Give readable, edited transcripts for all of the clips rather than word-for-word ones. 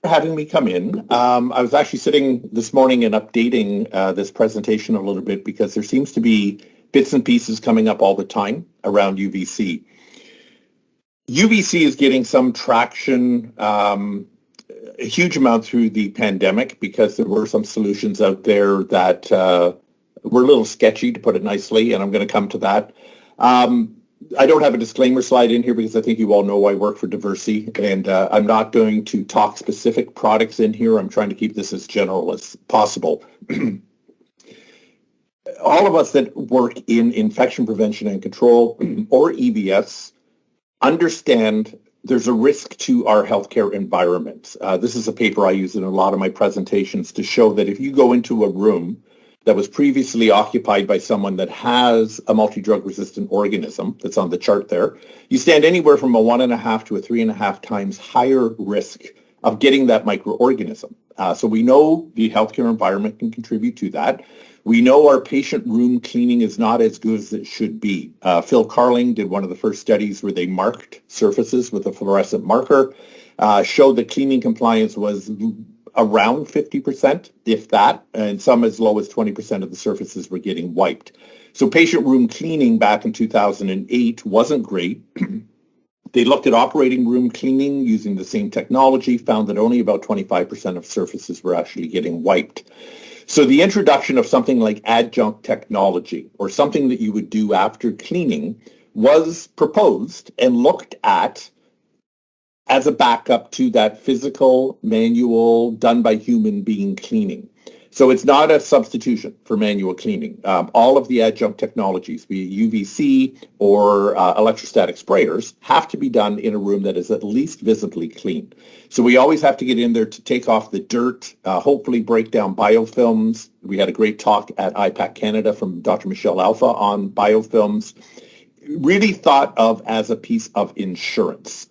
For having me come in. I was actually sitting this morning and updating this presentation a little bit because there seems to be bits and pieces coming up all the time around UVC. UVC is getting some traction, a huge amount through the pandemic because there were some solutions out there that were a little sketchy, to put it nicely, and I'm going to come to that. I don't have a disclaimer slide in here because I think you all know I work for Diversity, and I'm not going to talk specific products in here. I'm trying to keep this as general as possible. All of us that work in infection prevention and control, or EVS, understand there's a risk to our healthcare environment. This is a paper I use in a lot of my presentations to show that if you go into a room that was previously occupied by someone that has a multi-drug resistant organism that's on the chart there, you stand anywhere from a 1.5 to a 3.5 times higher risk of getting that microorganism. So we know the healthcare environment can contribute to that. We know our patient room cleaning is not as good as it should be. Phil Carling did one of the first studies where they marked surfaces with a fluorescent marker, showed that cleaning compliance was around 50%, if that, and some as low as 20% of the surfaces were getting wiped. So patient room cleaning back in 2008 wasn't great. They looked at operating room cleaning using the same technology, found that only about 25% of surfaces were actually getting wiped. So the introduction of something like adjunct technology, or something that you would do after cleaning, was proposed and looked at as a backup to that physical, manual, done by human being cleaning. So it's not a substitution for manual cleaning. All of the adjunct technologies, be it UVC or electrostatic sprayers, have to be done in a room that is at least visibly clean. So we always have to get in there to take off the dirt, hopefully break down biofilms. We had a great talk at IPAC Canada from Dr. Michelle Alpha on biofilms. Really thought of as a piece of insurance,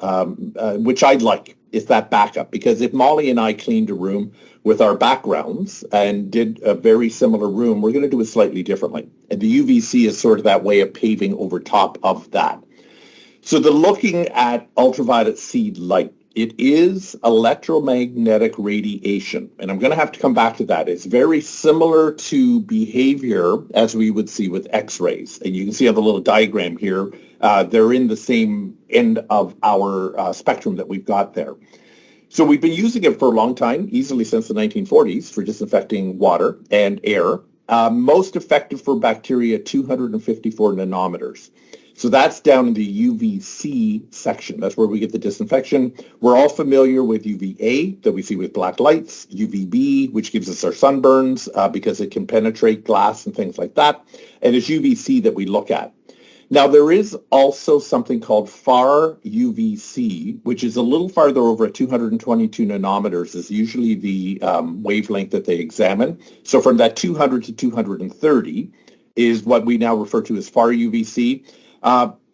which I'd like, is that backup. Because if Molly and I cleaned a room with our backgrounds and did a very similar room, we're going to do it slightly differently. And the UVC is sort of that way of paving over top of that. So the looking at ultraviolet C light, it is electromagnetic radiation, and I'm going to have to come back to that. It's very similar to behavior as we would see with X-rays, and you can see on the little diagram here, they're in the same end of our spectrum that we've got there. So we've been using it for a long time, easily since the 1940s, for disinfecting water and air. Most effective for bacteria, 254 nanometers. So that's down in the UVC section. That's where we get the disinfection. We're all familiar with UVA that we see with black lights, UVB, which gives us our sunburns because it can penetrate glass and things like that. And it's UVC that we look at. Now, there is also something called far UVC, which is a little farther over at 222 nanometers is usually the wavelength that they examine. So from that 200 to 230 is what we now refer to as far UVC.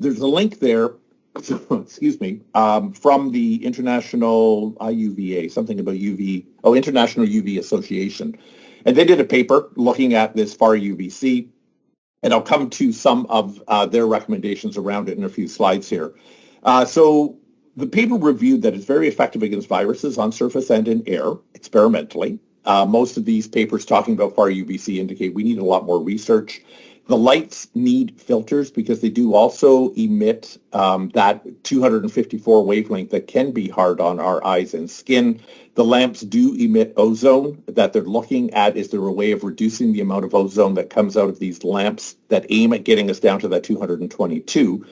There's a link there, excuse me, from the International IUVA, something about International UV Association. And they did a paper looking at this far UVC, and I'll come to some of their recommendations around it in a few slides here. So the paper reviewed that it's very effective against viruses on surface and in air, experimentally. Most of these papers talking about far UVC indicate we need a lot more research. The lights need filters because they do also emit that 254 wavelength that can be hard on our eyes and skin. The lamps do emit ozone that they're looking at. Is there a way of reducing the amount of ozone that comes out of these lamps that aim at getting us down to that 222?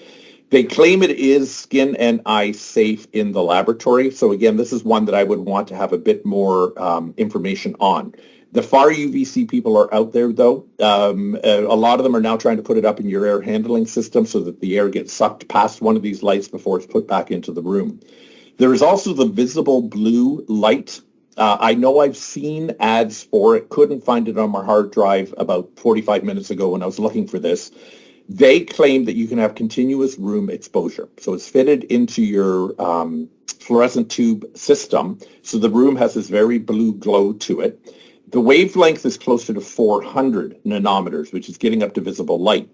They claim it is skin and eye safe in the laboratory. So again, this is one that I would want to have a bit more information on. The far UVC people are out there, though. A lot of them are now trying to put it up in your air handling system so that the air gets sucked past one of these lights before it's put back into the room. There is also the visible blue light. I know I've seen ads for it. Couldn't find it on my hard drive about 45 minutes ago when I was looking for this. They claim that you can have continuous room exposure. So it's fitted into your fluorescent tube system. So the room has this very blue glow to it. The wavelength is closer to 400 nanometers, which is getting up to visible light.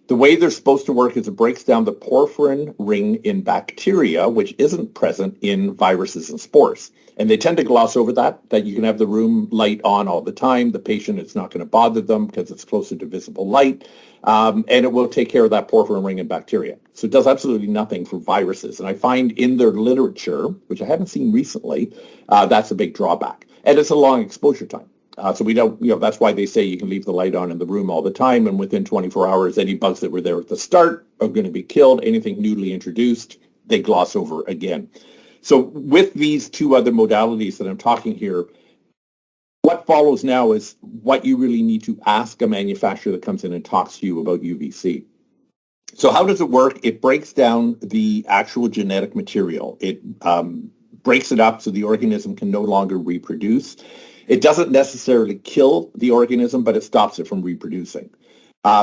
The way they're supposed to work is it breaks down the porphyrin ring in bacteria, which isn't present in viruses and spores. And they tend to gloss over that you can have the room light on all the time. The patient, it's not going to bother them because it's closer to visible light. And it will take care of that porphyrin ring in bacteria. So it does absolutely nothing for viruses. And I find in their literature, which I haven't seen recently, that's a big drawback. And it's a long exposure time. So we don't, that's why they say you can leave the light on in the room all the time, and within 24 hours, any bugs that were there at the start are going to be killed. Anything newly introduced, they gloss over again. So with these two other modalities that I'm talking here, what follows now is what you really need to ask a manufacturer that comes in and talks to you about UVC. So how does it work? It breaks down the actual genetic material. It breaks it up so the organism can no longer reproduce. It doesn't necessarily kill the organism, but it stops it from reproducing.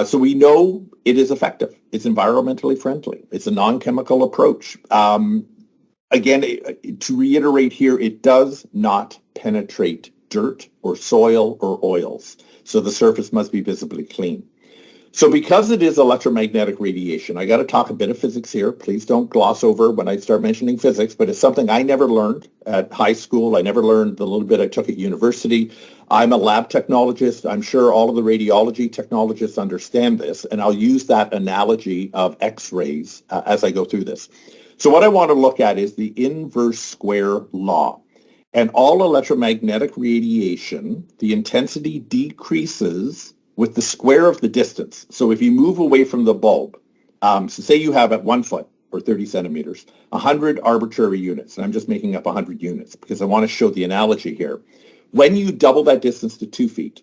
So we know it is effective. It's environmentally friendly. It's a non-chemical approach. Again, to reiterate here, it does not penetrate dirt or soil or oils. So the surface must be visibly clean. So because it is electromagnetic radiation, I got to talk a bit of physics here. Please don't gloss over when I start mentioning physics, but it's something I never learned at high school. I never learned the little bit I took at university. I'm a lab technologist. I'm sure all of the radiology technologists understand this, and I'll use that analogy of X-rays as I go through this. So what I want to look at is the inverse square law. And all electromagnetic radiation, the intensity decreases with the square of the distance. So if you move away from the bulb, so say you have at 1 foot or 30 centimeters, 100 arbitrary units, and I'm just making up 100 units because I want to show the analogy here. When you double that distance to 2 feet,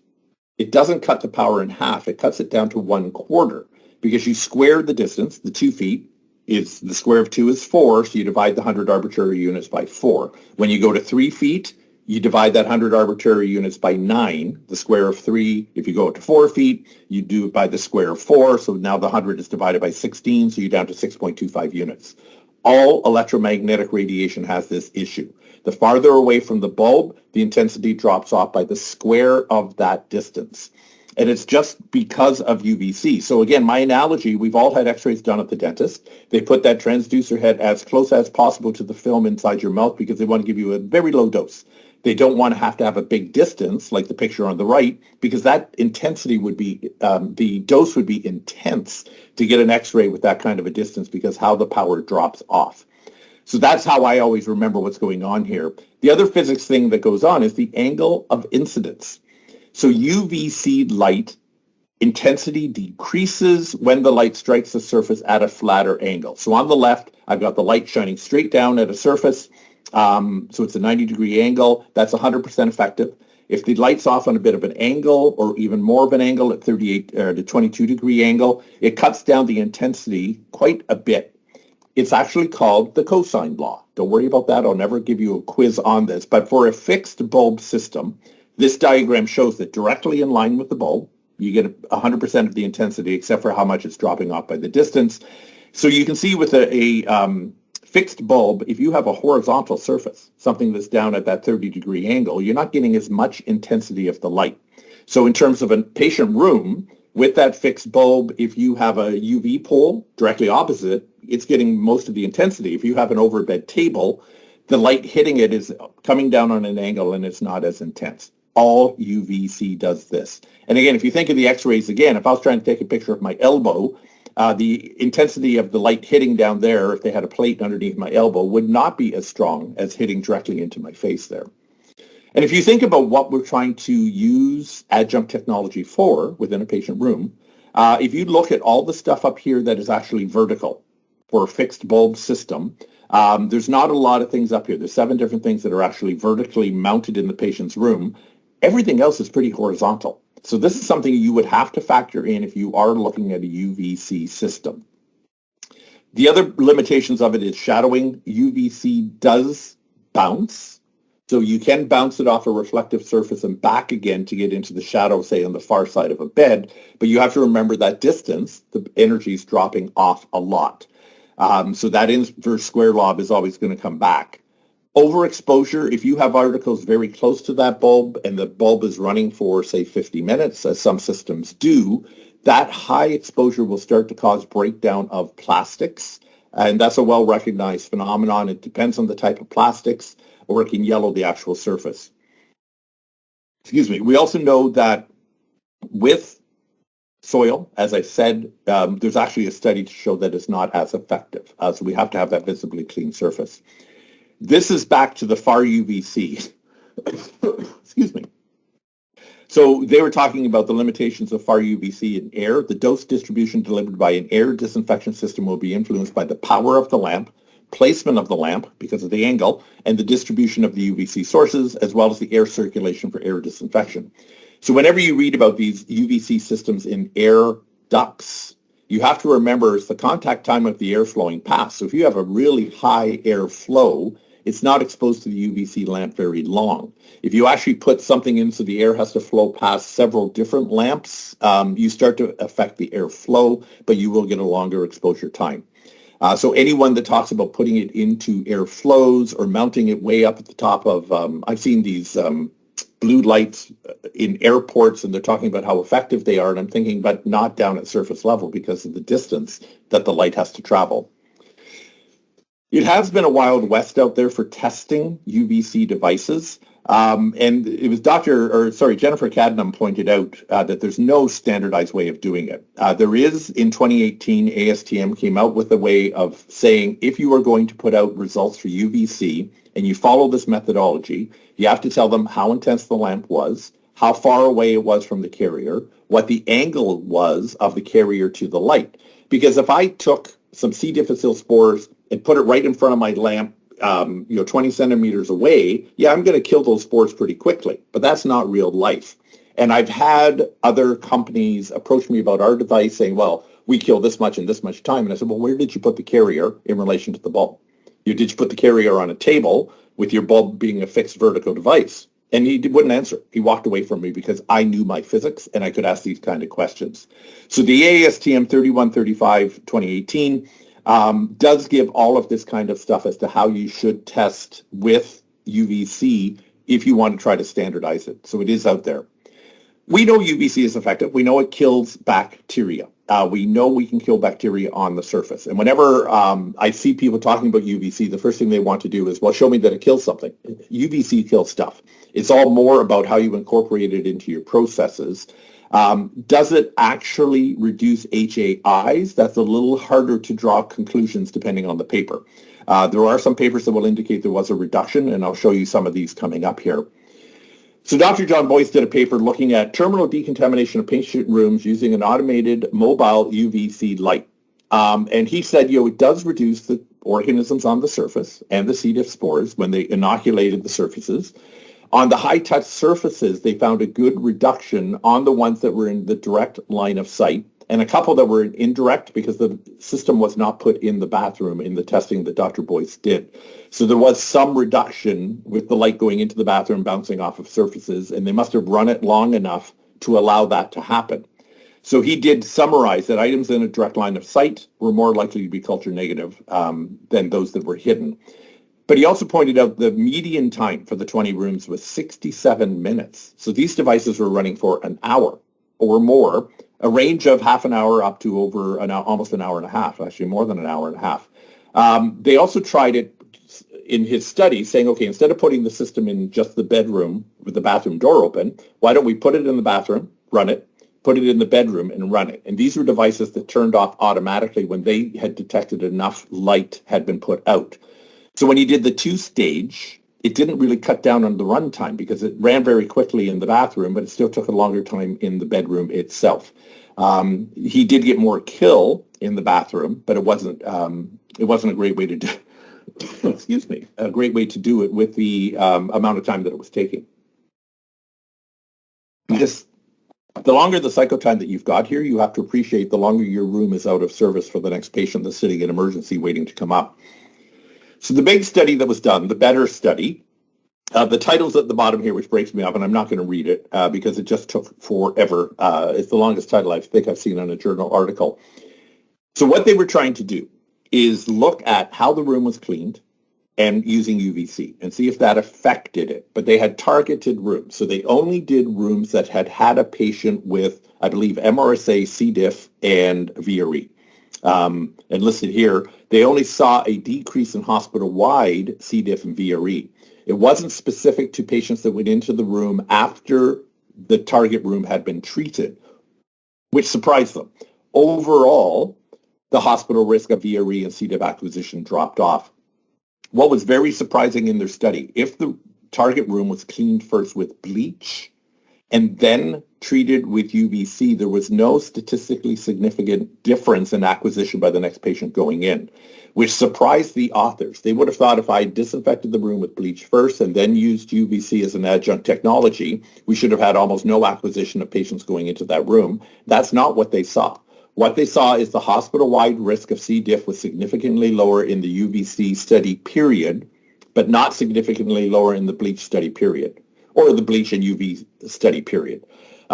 it doesn't cut the power in half. It cuts it down to 1/4 because you squared the distance. The 2 feet is the square of 2 is 4, so you divide the 100 arbitrary units by 4. When you go to 3 feet, you divide that 100 arbitrary units by 9, the square of 3. If you go to 4 feet, you do it by the square of 4. So now the 100 is divided by 16, so you're down to 6.25 units. All electromagnetic radiation has this issue. The farther away from the bulb, the intensity drops off by the square of that distance. And it's just because of UVC. So again, my analogy, we've all had x-rays done at the dentist. They put that transducer head as close as possible to the film inside your mouth because they want to give you a very low dose. They don't want to have a big distance like the picture on the right because that intensity would be, the dose would be intense to get an x-ray with that kind of a distance because how the power drops off. So that's how I always remember what's going on here. The other physics thing that goes on is the angle of incidence. So UVC light intensity decreases when the light strikes the surface at a flatter angle. So on the left, I've got the light shining straight down at a surface. So it's a 90-degree angle. That's 100% effective. If the light's off on a bit of an angle or even more of an angle at 38 to 22-degree angle, it cuts down the intensity quite a bit. It's actually called the cosine law. Don't worry about that. I'll never give you a quiz on this. But for a fixed bulb system, this diagram shows that directly in line with the bulb, you get 100% of the intensity except for how much it's dropping off by the distance. So you can see with a fixed bulb, if you have a horizontal surface, something that's down at that 30-degree angle, you're not getting as much intensity of the light. So in terms of a patient room, with that fixed bulb, if you have a UV pole directly opposite, it's getting most of the intensity. If you have an overbed table, the light hitting it is coming down on an angle and it's not as intense. All UVC does this. And again, if you think of the x-rays again, if I was trying to take a picture of my elbow, the intensity of the light hitting down there, if they had a plate underneath my elbow, would not be as strong as hitting directly into my face there. And if you think about what we're trying to use adjunct technology for within a patient room, if you look at all the stuff up here that is actually vertical for a fixed bulb system, there's not a lot of things up here. There's 7 different things that are actually vertically mounted in the patient's room. Everything else is pretty horizontal. So this is something you would have to factor in if you are looking at a UVC system. The other limitations of it is shadowing. UVC does bounce. So you can bounce it off a reflective surface and back again to get into the shadow, say, on the far side of a bed. But you have to remember that distance, the energy is dropping off a lot. So that inverse square law is always going to come back. Overexposure, if you have articles very close to that bulb and the bulb is running for, say, 50 minutes, as some systems do, that high exposure will start to cause breakdown of plastics. And that's a well-recognized phenomenon. It depends on the type of plastics, or it can yellow the actual surface. Excuse me. We also know that with soil, as I said, there's actually a study to show that it's not as effective. So we have to have that visibly clean surface. This is back to the far UVC. Excuse me. So they were talking about the limitations of far UVC in air. The dose distribution delivered by an air disinfection system will be influenced by the power of the lamp, placement of the lamp because of the angle, and the distribution of the UVC sources, as well as the air circulation for air disinfection. So whenever you read about these UVC systems in air ducts, you have to remember it's the contact time of the air flowing past. So if you have a really high air flow, it's not exposed to the UVC lamp very long. If you actually put something in so the air has to flow past several different lamps, you start to affect the air flow, but you will get a longer exposure time. So anyone that talks about putting it into air flows or mounting it way up at the top of, I've seen these blue lights in airports, and they're talking about how effective they are, and I'm thinking, but not down at surface level because of the distance that the light has to travel. It has been a wild west out there for testing UVC devices. And it was Jennifer Cadnam pointed out that there's no standardized way of doing it. There is, in 2018, ASTM came out with a way of saying if you are going to put out results for UVC and you follow this methodology, you have to tell them how intense the lamp was, how far away it was from the carrier, what the angle was of the carrier to the light. Because if I took some C. difficile spores and put it right in front of my lamp, 20 centimeters away, I'm going to kill those spores pretty quickly. But that's not real life. And I've had other companies approach me about our device saying, well, we kill this much in this much time. And I said, well, where did you put the carrier in relation to the bulb? Did you put the carrier on a table with your bulb being a fixed vertical device? And he wouldn't answer. He walked away from me because I knew my physics and I could ask these kind of questions. So the ASTM 3135 2018 does give all of this kind of stuff as to how you should test with UVC if you want to try to standardize it. So it is out there. We know UVC is effective. We know it kills bacteria. We know we can kill bacteria on the surface. And whenever I see people talking about UVC, the first thing they want to do is, well, show me that it kills something. UVC kills stuff. It's all more about how you incorporate it into your processes. Does it actually reduce HAIs? That's a little harder to draw conclusions depending on the paper. There are some papers that will indicate there was a reduction, and I'll show you some of these coming up here. So Dr. John Boyce did a paper looking at terminal decontamination of patient rooms using an automated mobile UVC light. And he said, it does reduce the organisms on the surface and the C. diff spores when they inoculated the surfaces. On the high-touch surfaces, they found a good reduction on the ones that were in the direct line of sight, and a couple that were indirect because the system was not put in the bathroom in the testing that Dr. Boyce did. So there was some reduction with the light going into the bathroom, bouncing off of surfaces, and they must have run it long enough to allow that to happen. So he did summarize that items in a direct line of sight were more likely to be culture negative than those that were hidden. But he also pointed out the median time for the 20 rooms was 67 minutes. So these devices were running for an hour or more, a range of half an hour up to over almost an hour and a half, actually more than an hour and a half. They also tried it in his study saying, okay, instead of putting the system in just the bedroom with the bathroom door open, why don't we put it in the bathroom, run it, put it in the bedroom and run it. And these were devices that turned off automatically when they had detected enough light had been put out. So when he did the two-stage, it didn't really cut down on the run time because it ran very quickly in the bathroom, but it still took a longer time in the bedroom itself. He did get more kill in the bathroom, but it wasn't a great way to do. Excuse me, a great way to do it with the amount of time that it was taking. Because the longer the cycle time that you've got here, you have to appreciate the longer your room is out of service for the next patient that's sitting in emergency waiting to come up. So the big study that was done, the BETTER study, the title's at the bottom here, which breaks me up, and I'm not going to read it because it just took forever. It's the longest title I think I've seen on a journal article. So what they were trying to do is look at how the room was cleaned and using UVC and see if that affected it. But they had targeted rooms. So they only did rooms that had had a patient with, I believe, MRSA, C. diff, and VRE. And listed here, they only saw a decrease in hospital-wide C. diff and VRE. It wasn't specific to patients that went into the room after the target room had been treated, which surprised them. Overall, the hospital risk of VRE and C. diff acquisition dropped off. What was very surprising in their study, if the target room was cleaned first with bleach and then treated with UVC, there was no statistically significant difference in acquisition by the next patient going in, which surprised the authors. They would have thought if I disinfected the room with bleach first and then used UVC as an adjunct technology, we should have had almost no acquisition of patients going into that room. That's not what they saw. What they saw is the hospital-wide risk of C. diff was significantly lower in the UVC study period, but not significantly lower in the bleach study period, or the bleach and UV study period.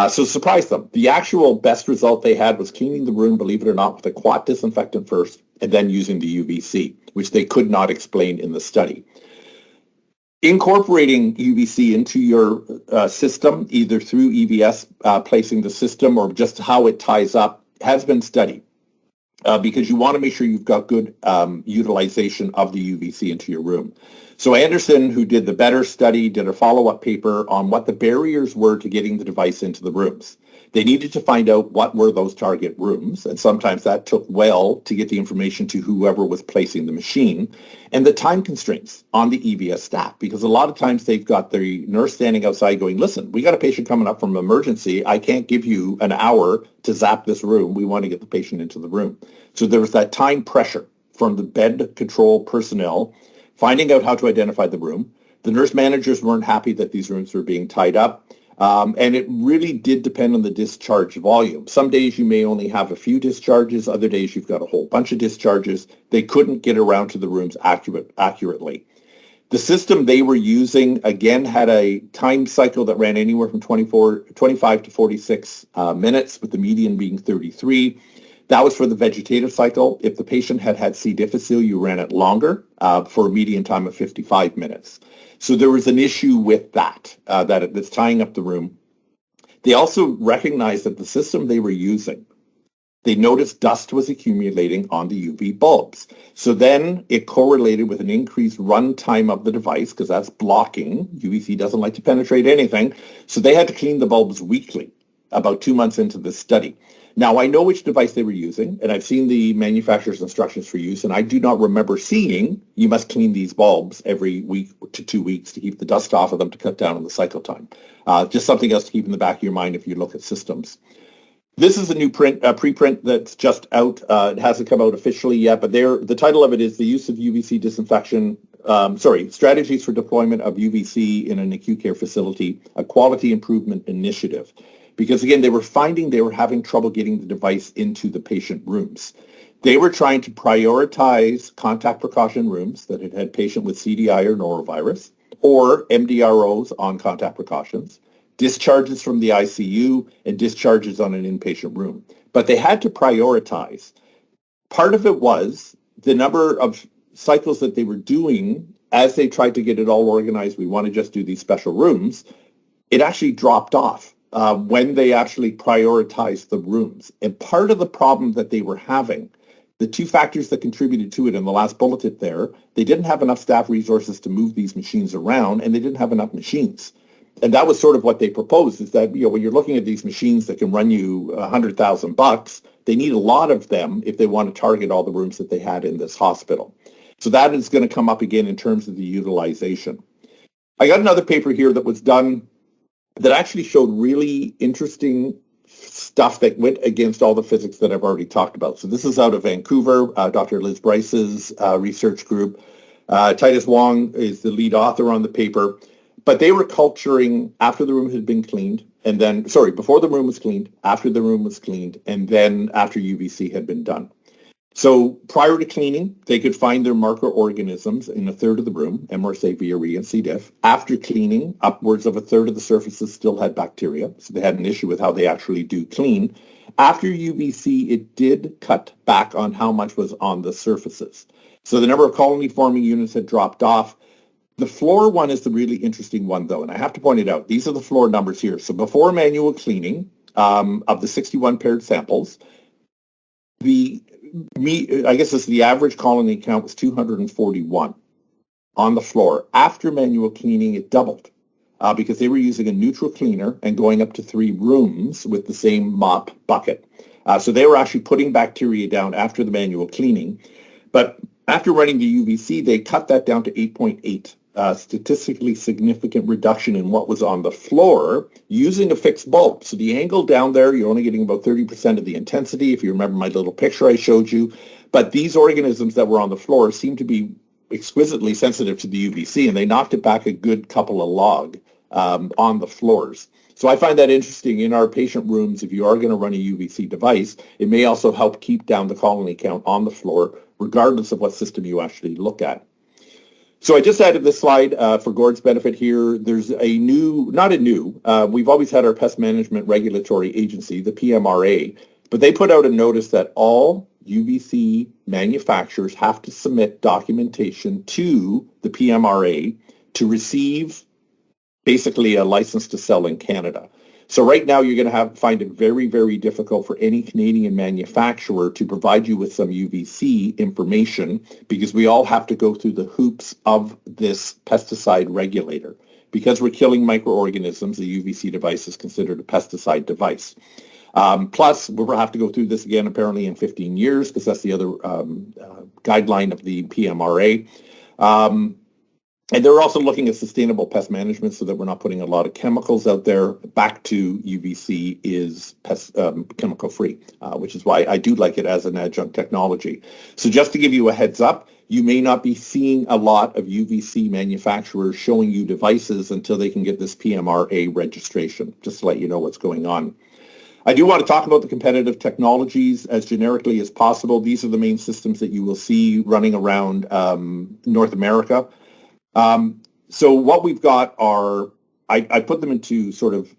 So surprised them. The actual best result they had was cleaning the room, believe it or not, with a quat disinfectant first, and then using the UVC, which they could not explain in the study. Incorporating UVC into your system, either through EVS placing the system or just how it ties up, has been studied because you want to make sure you've got good utilization of the UVC into your room. So Anderson, who did the better study, did a follow-up paper on what the barriers were to getting the device into the rooms. They needed to find out what were those target rooms, and sometimes that took well to get the information to whoever was placing the machine, and the time constraints on the EVS staff, because a lot of times they've got the nurse standing outside going, listen, we got a patient coming up from emergency. I can't give you an hour to zap this room. We want to get the patient into the room. So there was that time pressure from the bed control personnel, finding out how to identify the room. The nurse managers weren't happy that these rooms were being tied up. And it really did depend on the discharge volume. Some days you may only have a few discharges. Other days you've got a whole bunch of discharges. They couldn't get around to the rooms accurately. The system they were using, again, had a time cycle that ran anywhere from 25 to 46 minutes, with the median being 33. That was for the vegetative cycle. If the patient had had C. difficile, you ran it longer for a median time of 55 minutes. So there was an issue with that, that's tying up the room. They also recognized that the system they were using, they noticed dust was accumulating on the UV bulbs. So then it correlated with an increased run time of the device, because that's blocking. UVC doesn't like to penetrate anything. So they had to clean the bulbs weekly, about 2 months into the study. Now, I know which device they were using, and I've seen the manufacturer's instructions for use, and I do not remember seeing you must clean these bulbs every week to 2 weeks to keep the dust off of them to cut down on the cycle time. Just something else to keep in the back of your mind if you look at systems. This is a new preprint that's just out. It hasn't come out officially yet, but the title of it is The Use of UVC Disinfection, Strategies for Deployment of UVC in an Acute Care Facility, a Quality Improvement Initiative. Because again, they were finding they were having trouble getting the device into the patient rooms. They were trying to prioritize contact precaution rooms that had had patient with CDI or norovirus, or MDROs on contact precautions, discharges from the ICU, and discharges on an inpatient room. But they had to prioritize. Part of it was the number of cycles that they were doing as they tried to get it all organized. We want to just do these special rooms. It actually dropped off when they actually prioritized the rooms. And part of the problem that they were having, the two factors that contributed to it in the last bulletin there, they didn't have enough staff resources to move these machines around, and they didn't have enough machines. And that was sort of what they proposed, is that, when you're looking at these machines that can run you $100,000, they need a lot of them if they want to target all the rooms that they had in this hospital. So that is going to come up again in terms of the utilization. I got another paper here that was done that actually showed really interesting stuff that went against all the physics that I've already talked about. So this is out of Vancouver, Dr. Liz Bryce's research group. Titus Wong is the lead author on the paper. But they were culturing after the room had been cleaned, and then, before the room was cleaned, after the room was cleaned, and then after UVC had been done. So prior to cleaning, they could find their marker organisms in a third of the room, MRSA, VRE, and C. diff. After cleaning, upwards of a third of the surfaces still had bacteria, so they had an issue with how they actually do clean. After UVC, it did cut back on how much was on the surfaces. So the number of colony forming units had dropped off. The floor one is the really interesting one, though, and I have to point it out. These are the floor numbers here. So before manual cleaning of the 61 paired samples, I guess the average colony count was 241 on the floor. After manual cleaning, it doubled because they were using a neutral cleaner and going up to 3 rooms with the same mop bucket. So they were actually putting bacteria down after the manual cleaning. But after running the UVC, they cut that down to 8.8. Statistically significant reduction in what was on the floor using a fixed bulb. So the angle down there, you're only getting about 30% of the intensity, if you remember my little picture I showed you. But these organisms that were on the floor seem to be exquisitely sensitive to the UVC, and they knocked it back a good couple of log on the floors. So I find that interesting in our patient rooms. If you are going to run a UVC device, it may also help keep down the colony count on the floor, regardless of what system you actually look at. So I just added this slide for Gord's benefit here. There's a new, we've always had our Pest Management Regulatory Agency, the PMRA, but they put out a notice that all UVC manufacturers have to submit documentation to the PMRA to receive basically a license to sell in Canada. So right now you're going to find it very, very difficult for any Canadian manufacturer to provide you with some UVC information because we all have to go through the hoops of this pesticide regulator. Because we're killing microorganisms, the UVC device is considered a pesticide device. Plus, we'll have to go through this again apparently in 15 years because that's the other guideline of the PMRA. And they're also looking at sustainable pest management so that we're not putting a lot of chemicals out there. Back to UVC is chemical free, which is why I do like it as an adjunct technology. So just to give you a heads up, you may not be seeing a lot of UVC manufacturers showing you devices until they can get this PMRA registration, just to let you know what's going on. I do want to talk about the competitive technologies as generically as possible. These are the main systems that you will see running around North America. So what we've got are, I put them into sort of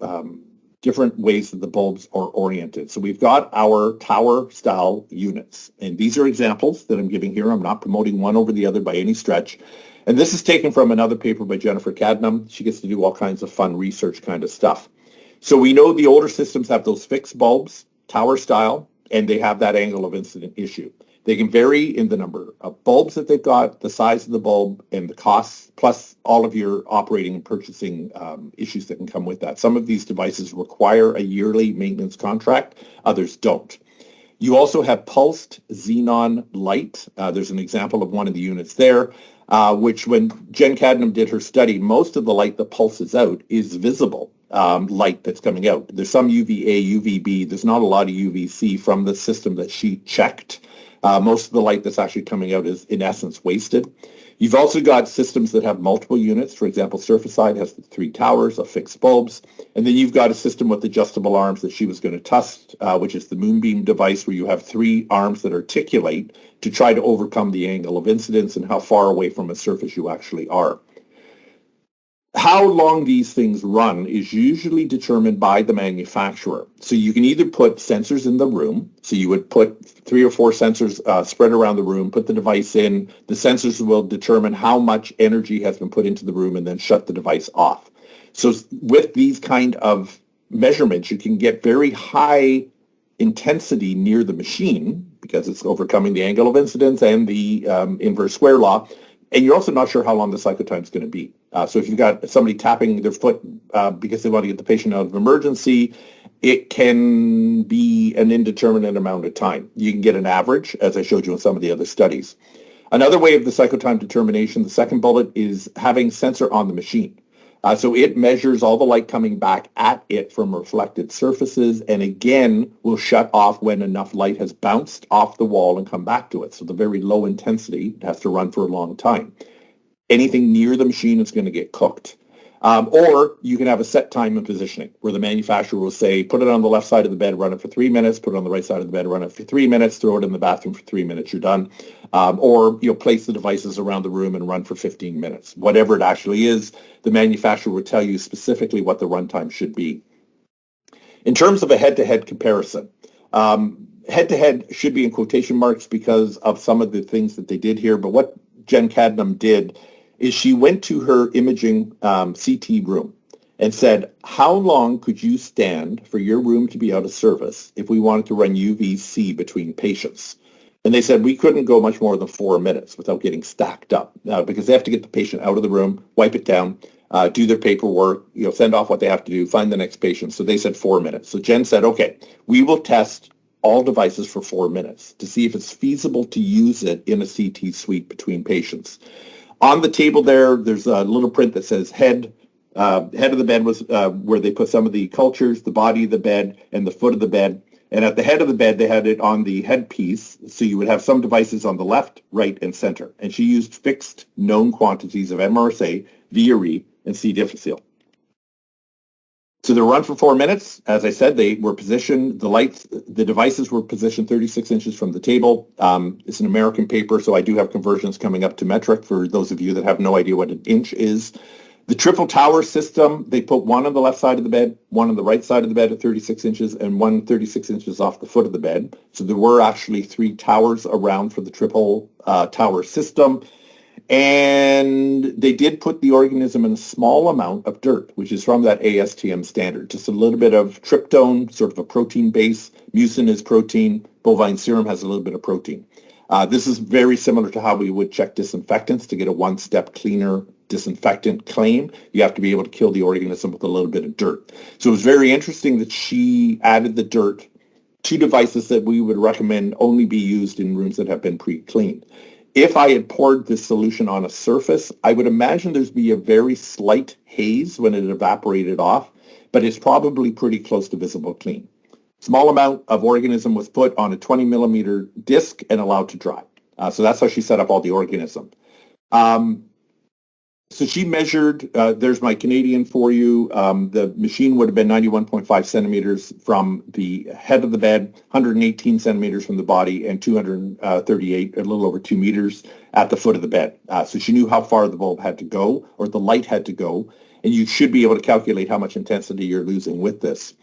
different ways that the bulbs are oriented. So we've got our tower style units, and these are examples that I'm giving here. I'm not promoting one over the other by any stretch. And this is taken from another paper by Jennifer Cadnam. She gets to do all kinds of fun research kind of stuff. So we know the older systems have those fixed bulbs, tower style, and they have that angle of incident issue. They can vary in the number of bulbs that they've got, the size of the bulb, and the costs, plus all of your operating and purchasing issues that can come with that. Some of these devices require a yearly maintenance contract, others don't. You also have pulsed xenon light. There's an example of one of the units there, which when Jen Cadnam did her study, most of the light that pulses out is visible light that's coming out. There's some UVA, UVB. There's not a lot of UVC from the system that she checked. Most of the light that's actually coming out is, in essence, wasted. You've also got systems that have multiple units. For example, Surfacide has 3 towers of fixed bulbs. And then you've got a system with adjustable arms that she was going to test, which is the Moonbeam device, where you have 3 arms that articulate to try to overcome the angle of incidence and how far away from a surface you actually are. How long these things run is usually determined by the manufacturer. So you can either put sensors in the room. So you would put 3 or 4 sensors spread around the room, put the device in. The sensors will determine how much energy has been put into the room and then shut the device off. So with these kind of measurements, you can get very high intensity near the machine because it's overcoming the angle of incidence and the inverse square law. And you're also not sure how long the cycle time is going to be. So if you've got somebody tapping their foot because they want to get the patient out of emergency, it can be an indeterminate amount of time. You can get an average, as I showed you in some of the other studies. Another way of the cycle time determination, the second bullet, is having sensor on the machine. So it measures all the light coming back at it from reflected surfaces, and again will shut off when enough light has bounced off the wall and come back to it. So the very low intensity has to run for a long time. Anything near the machine is going to get cooked. Or you can have a set time and positioning where the manufacturer will say, put it on the left side of the bed, run it for 3 minutes, put it on the right side of the bed, run it for 3 minutes, throw it in the bathroom for 3 minutes, you're done. Or you'll place the devices around the room and run for 15 minutes. Whatever it actually is, the manufacturer will tell you specifically what the runtime should be. In terms of a head-to-head comparison, Head-to-head should be in quotation marks because of some of the things that they did here. But what Jen Cadnam did is she went to her imaging CT room and said, how long could you stand for your room to be out of service if we wanted to run UVC between patients? And they said we couldn't go much more than 4 minutes without getting stacked up because they have to get the patient out of the room, wipe it down, do their paperwork, send off what they have to do, find the next patient. So they said 4 minutes. So Jen said, okay, we will test all devices for 4 minutes to see if it's feasible to use it in a CT suite between patients. On the table there's a little print that says head. Head of the bed was where they put some of the cultures, the body of the bed, and the foot of the bed. And at the head of the bed, they had it on the headpiece, so you would have some devices on the left, right, and center. And she used fixed known quantities of MRSA, VRE, and C. difficile. So they're run for 4 minutes. As I said, they were positioned, the devices were positioned 36 inches from the table. It's an American paper, so I do have conversions coming up to metric for those of you that have no idea what an inch is. The triple tower system, they put one on the left side of the bed, one on the right side of the bed at 36 inches, and one 36 inches off the foot of the bed. So there were actually 3 towers around for the triple tower system. And they did put the organism in a small amount of dirt, which is from that ASTM standard. Just a little bit of tryptone, sort of a protein base. Mucin is protein. Bovine serum has a little bit of protein. This is very similar to how we would check disinfectants to get a one-step cleaner disinfectant claim. You have to be able to kill the organism with a little bit of dirt. So it was very interesting that she added the dirt to devices that we would recommend only be used in rooms that have been pre-cleaned. If I had poured this solution on a surface, I would imagine there'd be a very slight haze when it evaporated off, but it's probably pretty close to visible clean. Small amount of organism was put on a 20 millimeter disc and allowed to dry. So that's how she set up all the organism. So she measured, there's my Canadian for you. The machine would have been 91.5 centimeters from the head of the bed, 118 centimeters from the body, and 238, a little over 2 meters at the foot of the bed. So she knew how far the bulb had to go, or the light had to go, and you should be able to calculate how much intensity you're losing with this.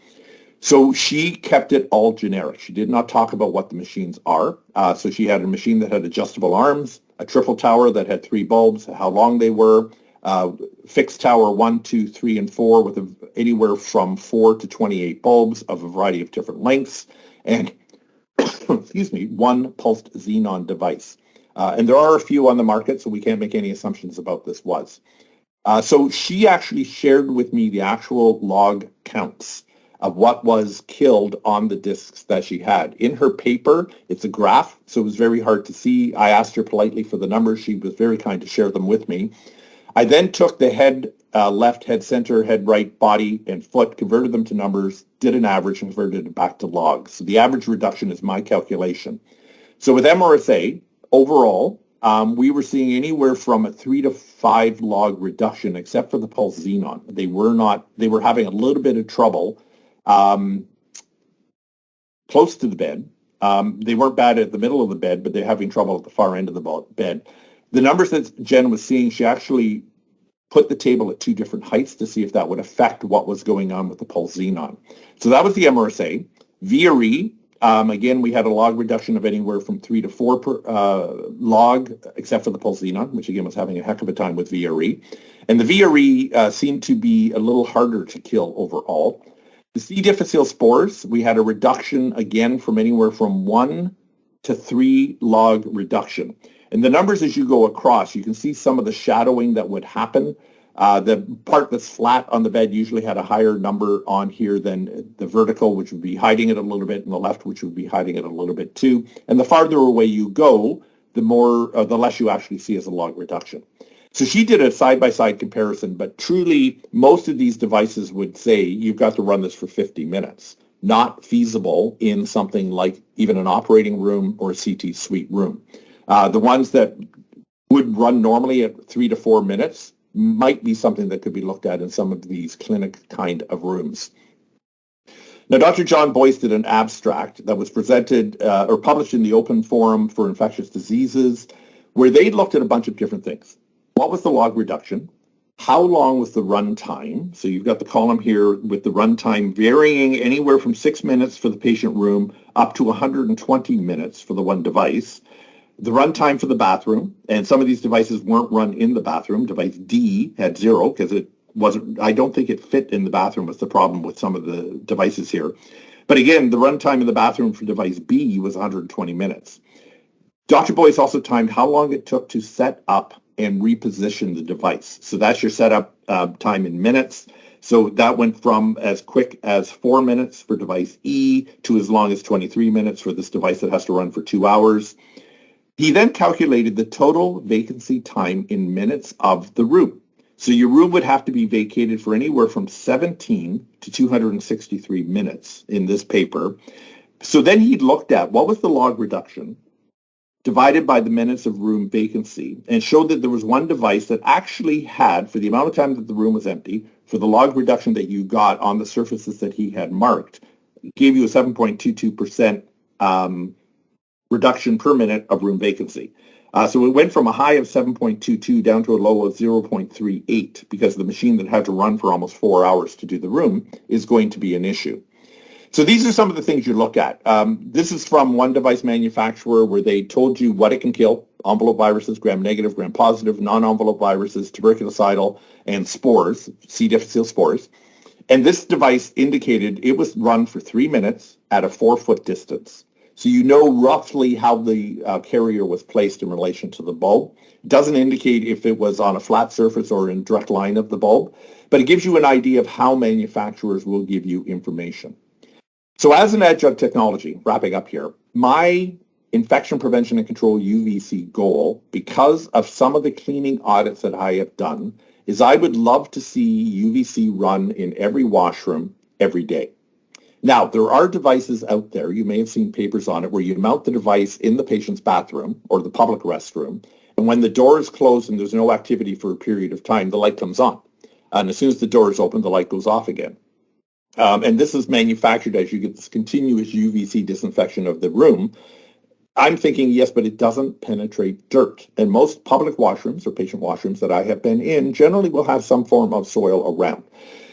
So she kept it all generic. She did not talk about what the machines are. So she had a machine that had adjustable arms, a triple tower that had 3 bulbs, how long they were, fixed tower 1, 2, 3, and 4 with anywhere from 4 to 28 bulbs of a variety of different lengths, and excuse me, 1 pulsed xenon device. And there are a few on the market, so we can't make any assumptions about this was. So she actually shared with me the actual log counts of what was killed on the discs that she had. In her paper, it's a graph, so it was very hard to see. I asked her politely for the numbers. She was very kind to share them with me. I then took the head left, head center, head right, body, and foot, converted them to numbers, did an average, and converted it back to logs. So the average reduction is my calculation. So with MRSA, overall, we were seeing anywhere from a 3 to 5 log reduction, except for the pulse xenon. They were having a little bit of trouble close to the bed. They weren't bad at the middle of the bed, but they're having trouble at the far end of the bed. The numbers that Jen was seeing, she actually put the table at 2 different heights to see if that would affect what was going on with the pulse xenon. So that was the MRSA. VRE, again, we had a log reduction of anywhere from 3 to 4 per log, except for the pulse xenon, which again was having a heck of a time with VRE. And the VRE seemed to be a little harder to kill overall. The C. difficile spores, we had a reduction again from anywhere from 1 to 3 log reduction. And the numbers as you go across, you can see some of the shadowing that would happen. The part that's flat on the bed usually had a higher number on here than the vertical, which would be hiding it a little bit, and the left, which would be hiding it a little bit too. And the farther away you go, the less you actually see as a log reduction. So she did a side-by-side comparison, but truly most of these devices would say you've got to run this for 50 minutes. Not feasible in something like even an operating room or a CT suite room. The ones that would run normally at 3 to 4 minutes might be something that could be looked at in some of these clinic kind of rooms. Now, Dr. John Boyce did an abstract that was presented or published in the Open Forum for Infectious Diseases, where they looked at a bunch of different things. What was the log reduction? how long was the run time? So you've got the column here with the run time varying anywhere from 6 minutes for the patient room up to 120 minutes for the one device. The run time for the bathroom, and some of these devices weren't run in the bathroom. Device D had 0 because it wasn't, I don't think it fit in the bathroom was the problem with some of the devices here. But again, the run time in the bathroom for device B was 120 minutes. Dr. Boyce also timed how long it took to set up and reposition the device. So that's your setup time in minutes. So that went from as quick as 4 minutes for device E to as long as 23 minutes for this device that has to run for 2 hours. He then calculated the total vacancy time in minutes of the room. So your room would have to be vacated for anywhere from 17 to 263 minutes in this paper. So then he looked at what was the log reduction divided by the minutes of room vacancy and showed that there was one device that actually had, for the amount of time that the room was empty, for the log reduction that you got on the surfaces that he had marked, gave you a 7.22% reduction per minute of room vacancy. So it went from a high of 7.22 down to a low of 0.38 because the machine that had to run for almost 4 hours to do the room is going to be an issue. So these are some of the things you look at. This is from one device manufacturer where they told you what it can kill: envelope viruses, gram-negative, gram-positive, non-envelope viruses, tuberculocidal, and spores, C. difficile spores. And this device indicated it was run for 3 minutes at a 4-foot distance. So you know roughly how the carrier was placed in relation to the bulb. It doesn't indicate if it was on a flat surface or in direct line of the bulb, but it gives you an idea of how manufacturers will give you information. So as an adjunct technology, wrapping up here, my infection prevention and control UVC goal, because of some of the cleaning audits that I have done, is I would love to see UVC run in every washroom every day. Now, there are devices out there, you may have seen papers on it, where you mount the device in the patient's bathroom or the public restroom, and when the door is closed and there's no activity for a period of time, the light comes on. And as soon as the door is open, the light goes off again. And this is manufactured as you get this continuous UVC disinfection of the room. I'm thinking, yes, but it doesn't penetrate dirt. And most public washrooms or patient washrooms that I have been in generally will have some form of soil around.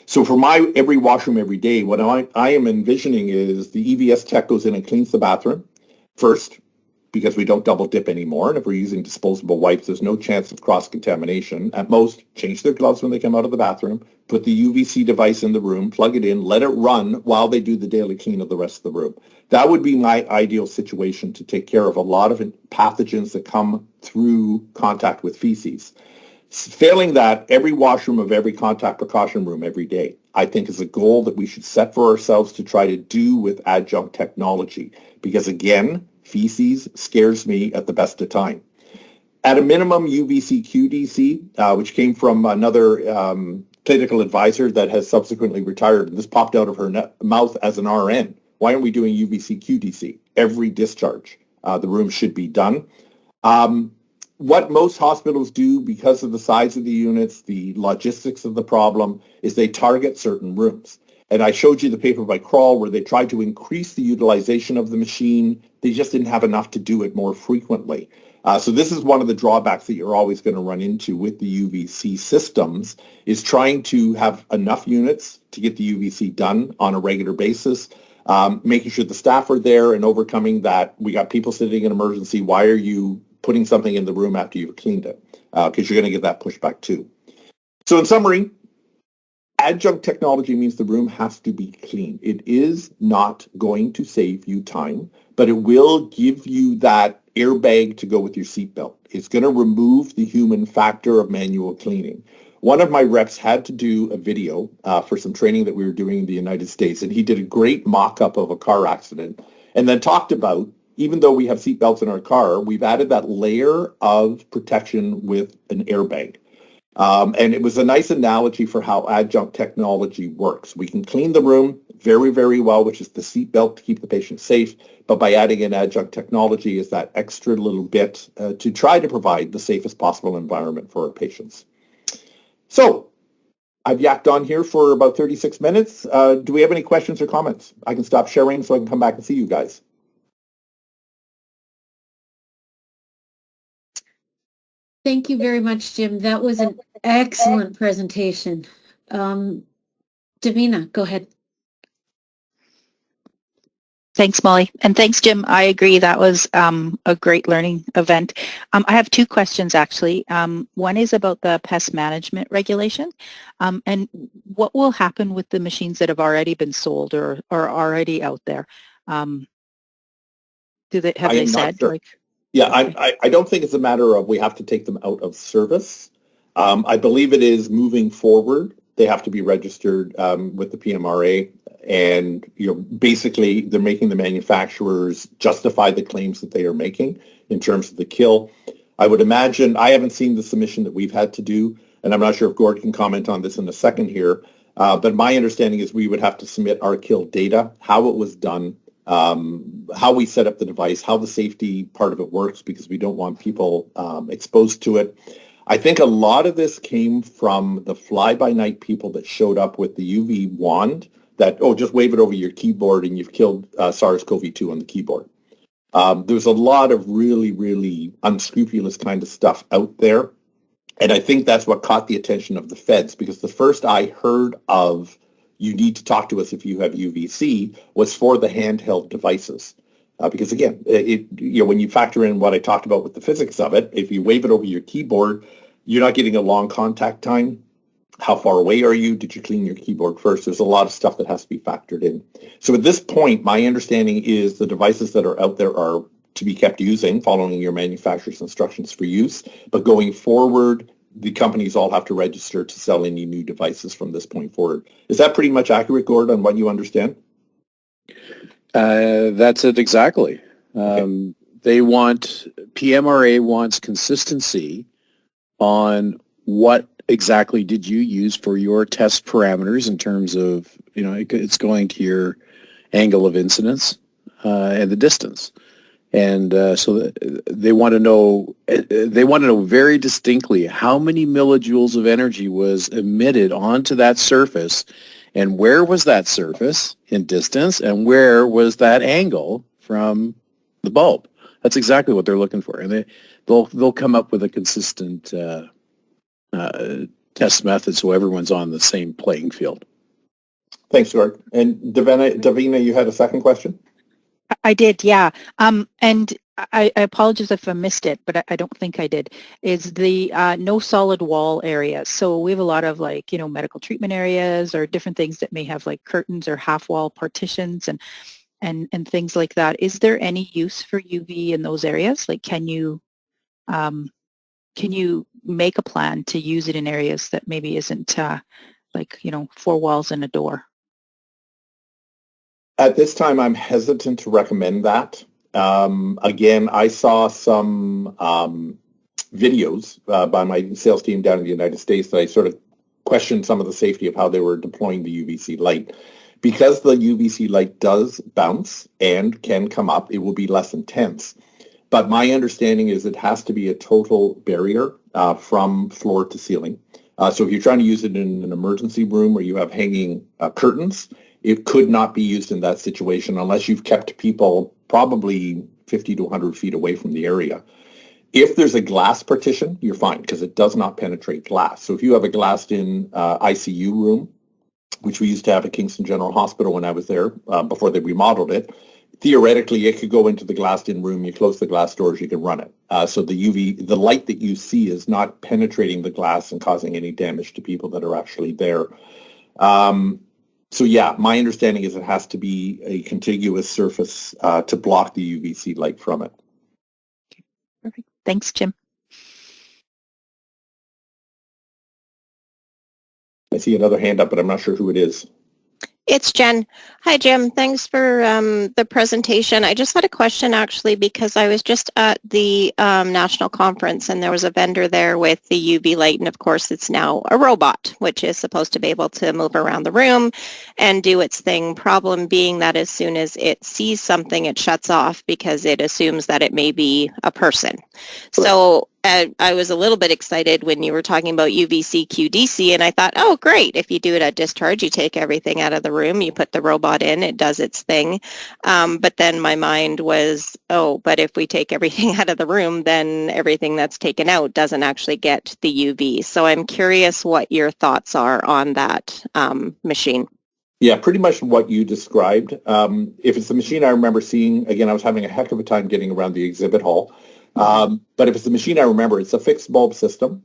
So for my every washroom every day, what I am envisioning is the EVS tech goes in and cleans the bathroom first, because we don't double dip anymore. And if we're using disposable wipes, there's no chance of cross-contamination. At most, change their gloves when they come out of the bathroom, put the UVC device in the room, plug it in, let it run while they do the daily clean of the rest of the room. That would be my ideal situation to take care of a lot of pathogens that come through contact with feces. Failing that, every washroom of every contact precaution room every day, I think, is a goal that we should set for ourselves to try to do with adjunct technology. Because again, feces scares me at the best of time. At a minimum, UVC QDC, which came from another clinical advisor that has subsequently retired, and this popped out of her mouth as an RN. Why aren't we doing UVC QDC? Every discharge, the room should be done. What most hospitals do, because of the size of the units, the logistics of the problem, is they target certain rooms. And I showed you the paper by Kroll where they tried to increase the utilization of the machine. They just didn't have enough to do it more frequently. So this is one of the drawbacks that you're always going to run into with the UVC systems, is trying to have enough units to get the UVC done on a regular basis, making sure the staff are there and overcoming that. We got people sitting in emergency. Why are you putting something in the room after you've cleaned it? Because you're going to get that pushback too. So in summary, adjunct technology means the room has to be clean. It is not going to save you time, but it will give you that airbag to go with your seatbelt. It's going to remove the human factor of manual cleaning. One of my reps had to do a video for some training that we were doing in the United States, and he did a great mock-up of a car accident and then talked about, even though we have seatbelts in our car, we've added that layer of protection with an airbag. And it was a nice analogy for how adjunct technology works. We can clean the room very, very well, which is the seatbelt to keep the patient safe. But by adding in adjunct technology is that extra little bit to try to provide the safest possible environment for our patients. So I've yacked on here for about 36 minutes. Do we have any questions or comments? I can stop sharing so I can come back and see you guys. Thank you very much, Jim. That was an excellent presentation. Davina, go ahead. Thanks, Molly. And thanks, Jim. I agree. That was a great learning event. I have two questions, actually. One is about the pest management regulation. And what will happen with the machines that have already been sold or are already out there? Have they said? Sure. Yeah, okay. I don't think it's a matter of we have to take them out of service. I believe it is moving forward. They have to be registered with the PMRA. And basically, they're making the manufacturers justify the claims that they are making in terms of the kill. I would imagine, I haven't seen the submission that we've had to do, and I'm not sure if Gord can comment on this in a second here, but my understanding is we would have to submit our kill data, how it was done, how we set up the device, how the safety part of it works, because we don't want people exposed to it. I think a lot of this came from the fly-by-night people that showed up with the UV wand that, just wave it over your keyboard and you've killed SARS-CoV-2 on the keyboard. There's a lot of really, really unscrupulous kind of stuff out there. And I think that's what caught the attention of the feds, because the first I heard of you need to talk to us if you have UVC was for the handheld devices. Because again, when you factor in what I talked about with the physics of it, if you wave it over your keyboard, you're not getting a long contact time. How far away are you? Did you clean your keyboard first? There's a lot of stuff that has to be factored in. So at this point, my understanding is the devices that are out there are to be kept using, following your manufacturer's instructions for use. But going forward, the companies all have to register to sell any new devices from this point forward. Is that pretty much accurate, Gord, on what you understand? That's it exactly. Okay. PMRA wants consistency on what exactly did you use for your test parameters in terms of, it's going to your angle of incidence and the distance. And so they want to know very distinctly how many millijoules of energy was emitted onto that surface, and where was that surface in distance, and where was that angle from the bulb. That's exactly what they're looking for, and they'll come up with a consistent test method so everyone's on the same playing field. Thanks, Gord. And Davina, you had a second question? I did, yeah. And I apologize if I missed it, but I don't think I did, is the no solid wall areas. So we have a lot of medical treatment areas or different things that may have like curtains or half wall partitions and things like that. Is there any use for UV in those areas? Like, can you make a plan to use it in areas that maybe isn't four walls and a door? At this time, I'm hesitant to recommend that. Again, I saw some videos by my sales team down in the United States that I sort of questioned some of the safety of how they were deploying the UVC light. Because the UVC light does bounce and can come up, it will be less intense. But my understanding is it has to be a total barrier from floor to ceiling. So if you're trying to use it in an emergency room where you have hanging curtains, it could not be used in that situation unless you've kept people probably 50 to 100 feet away from the area. If there's a glass partition, you're fine because it does not penetrate glass. So if you have a glassed-in ICU room, which we used to have at Kingston General Hospital when I was there before they remodeled it, theoretically it could go into the glassed-in room, you close the glass doors, you can run it. So the light that you see is not penetrating the glass and causing any damage to people that are actually there. So yeah, my understanding is it has to be a contiguous surface to block the UVC light from it. Perfect. Thanks, Jim. I see another hand up, but I'm not sure who it is. It's Jen. Hi, Jim. Thanks for the presentation. I just had a question, actually, because I was just at the national conference and there was a vendor there with the UV light, and of course it's now a robot, which is supposed to be able to move around the room and do its thing. Problem being that as soon as it sees something, it shuts off because it assumes that it may be a person. So I was a little bit excited when you were talking about UVC QDC, and I thought, oh, great. If you do it at discharge, you take everything out of the room, you put the robot in, it does its thing. But then my mind was, oh, but if we take everything out of the room, then everything that's taken out doesn't actually get the UV. So I'm curious what your thoughts are on that machine. Yeah, pretty much what you described. If it's the machine I remember seeing, again, I was having a heck of a time getting around the exhibit hall. But if it's the machine I remember, it's a fixed bulb system.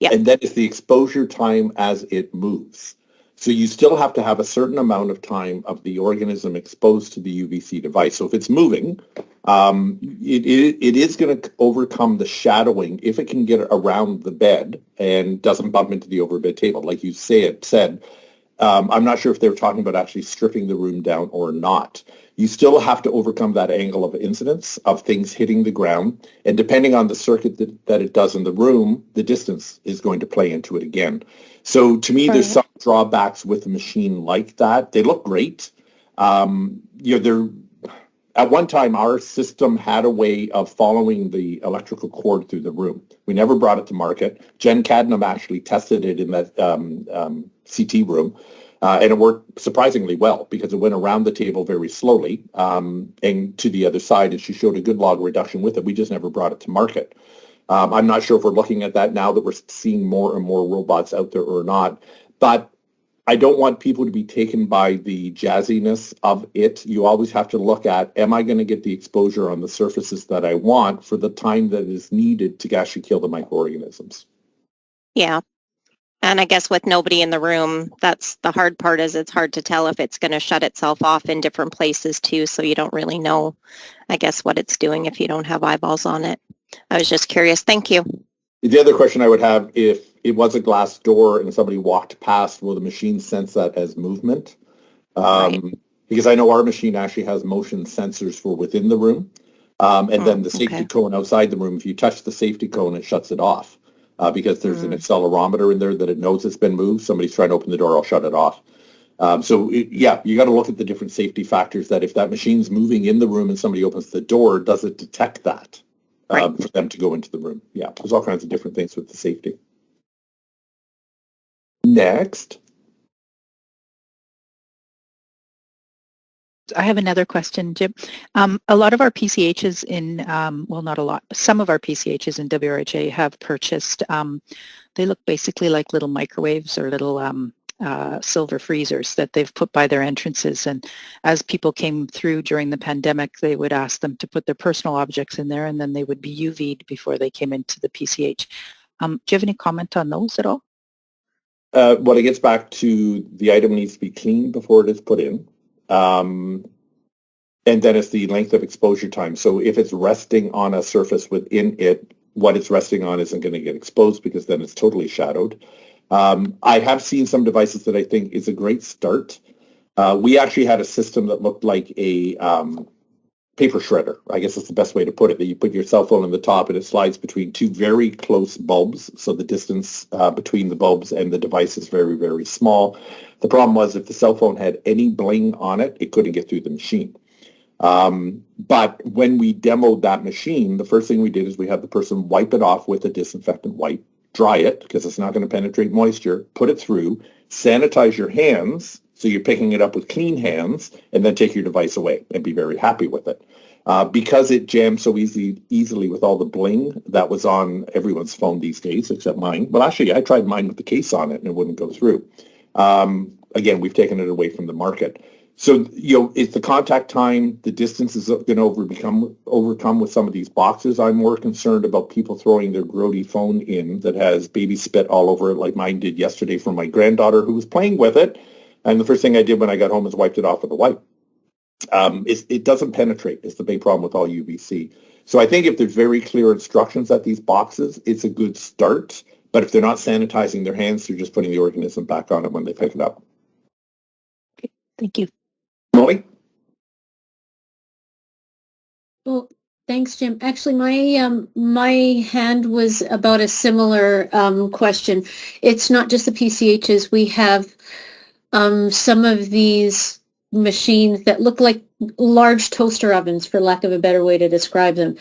Yep. And then it's the exposure time as it moves. So you still have to have a certain amount of time of the organism exposed to the UVC device. So if it's moving, it is going to overcome the shadowing if it can get around the bed and doesn't bump into the overbed table. Like you said, I'm not sure if they were talking about actually stripping the room down or not. You still have to overcome that angle of incidence of things hitting the ground. And depending on the circuit that it does in the room, the distance is going to play into it again. So to me, there's some drawbacks with a machine like that. They look great. They're at one time, our system had a way of following the electrical cord through the room. We never brought it to market. Jen Cadnam actually tested it in that CT room, and it worked surprisingly well because it went around the table very slowly and to the other side, and she showed a good log reduction with it. We just never brought it to market. I'm not sure if we're looking at that now that we're seeing more and more robots out there or not, but I don't want people to be taken by the jazziness of it. You always have to look at, am I going to get the exposure on the surfaces that I want for the time that is needed to actually kill the microorganisms? Yeah. And I guess with nobody in the room, that's the hard part, is it's hard to tell if it's going to shut itself off in different places too. So you don't really know, I guess, what it's doing if you don't have eyeballs on it. I was just curious. Thank you. The other question I would have, if it was a glass door and somebody walked past, will the machine sense that as movement? Right. Because I know our machine actually has motion sensors for within the room. And then the safety cone outside the room, if you touch the safety cone, it shuts it off because there's an accelerometer in there that it knows it's been moved. Somebody's trying to open the door, I'll shut it off. You got to look at the different safety factors that if that machine's moving in the room and somebody opens the door, does it detect that? For them to go into the room. Yeah, there's all kinds of different things with the safety. Next. I have another question, Jim. A lot of our PCHs in, well, not a lot, but some of our PCHs in WRHA have purchased, they look basically like little microwaves or little silver freezers that they've put by their entrances. And as people came through during the pandemic, they would ask them to put their personal objects in there, and then they would be UV'd before they came into the PCH. Do you have any comment on those at all? Well, it gets back to the item needs to be cleaned before it is put in. And then it's the length of exposure time. So if it's resting on a surface within it, what it's resting on isn't going to get exposed because then it's totally shadowed. I have seen some devices that I think is a great start. We actually had a system that looked like a paper shredder. I guess that's the best way to put it. That you put your cell phone on the top and it slides between two very close bulbs. So the distance between the bulbs and the device is very, very small. The problem was if the cell phone had any bling on it, it couldn't get through the machine. But when we demoed that machine, the first thing we did is we had the person wipe it off with a disinfectant wipe, dry it because it's not going to penetrate moisture, put it through, sanitize your hands so you're picking it up with clean hands, and then take your device away and be very happy with it. Because it jams so easily with all the bling that was on everyone's phone these days, except mine. Well, actually, I tried mine with the case on it and it wouldn't go through. Again, we've taken it away from the market. So, it's the contact time, the distance is going to overcome with some of these boxes. I'm more concerned about people throwing their grody phone in that has baby spit all over it like mine did yesterday from my granddaughter who was playing with it. And the first thing I did when I got home is wiped it off with a wipe. It doesn't penetrate. It's the big problem with all UVC. So I think if there's very clear instructions at these boxes, it's a good start. But if they're not sanitizing their hands, they're just putting the organism back on it when they pick it up. Okay, thank you. Molly? Well, thanks, Jim. Actually, my hand was about a similar question. It's not just the PCHs. We have some of these machines that look like large toaster ovens, for lack of a better way to describe them.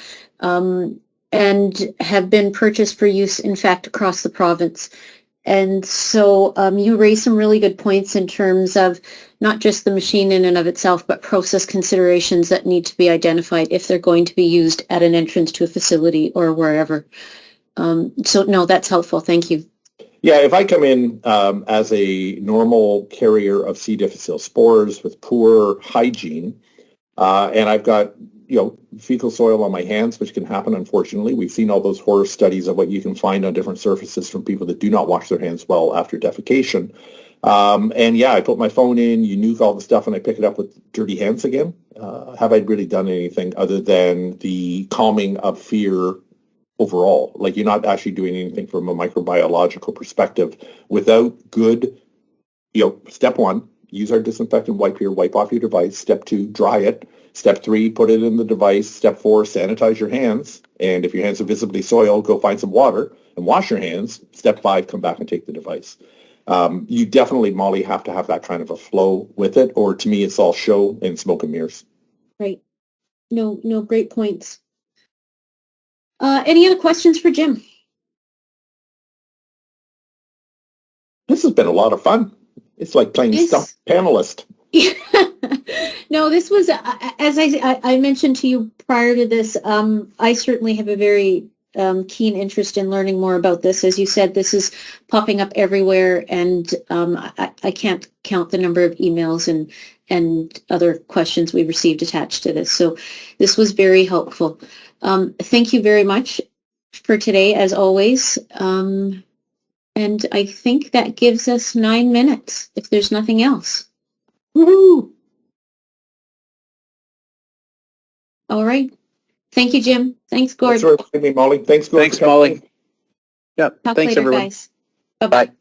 and have been purchased for use, in fact, across the province. And so you raised some really good points in terms of not just the machine in and of itself, but process considerations that need to be identified if they're going to be used at an entrance to a facility or wherever. So no, that's helpful. Thank you. Yeah, if I come in as a normal carrier of C. difficile spores with poor hygiene, and I've got fecal soil on my hands, which can happen, unfortunately. We've seen all those horror studies of what you can find on different surfaces from people that do not wash their hands well after defecation. And yeah, I put my phone in, you nuke all the stuff, and I pick it up with dirty hands again. Have I really done anything other than the calming of fear overall? Like, you're not actually doing anything from a microbiological perspective without good, step one, use our disinfectant wipe here, wipe off your device. Step two, dry it. Step three, put it in the device. Step four, sanitize your hands. And if your hands are visibly soiled, go find some water and wash your hands. Step five, come back and take the device. You definitely, Molly, have to have that kind of a flow with it, or to me, it's all show and smoke and mirrors. Right. No, great points. Any other questions for Jim? This has been a lot of fun. It's like playing stump panelist. No, this was, as I mentioned to you prior to this, I certainly have a very keen interest in learning more about this. As you said, this is popping up everywhere, and I can't count the number of emails and other questions we received attached to this. So this was very helpful. Thank you very much for today, as always. And I think that gives us 9 minutes, if there's nothing else. Woohoo! All right. Thank you, Jim. Thanks, Gord. Thanks for reminding me, Molly. Thanks, Gord. Thanks, Molly. Yep. Talk Thanks, later, everyone. guys. Bye-bye. Bye.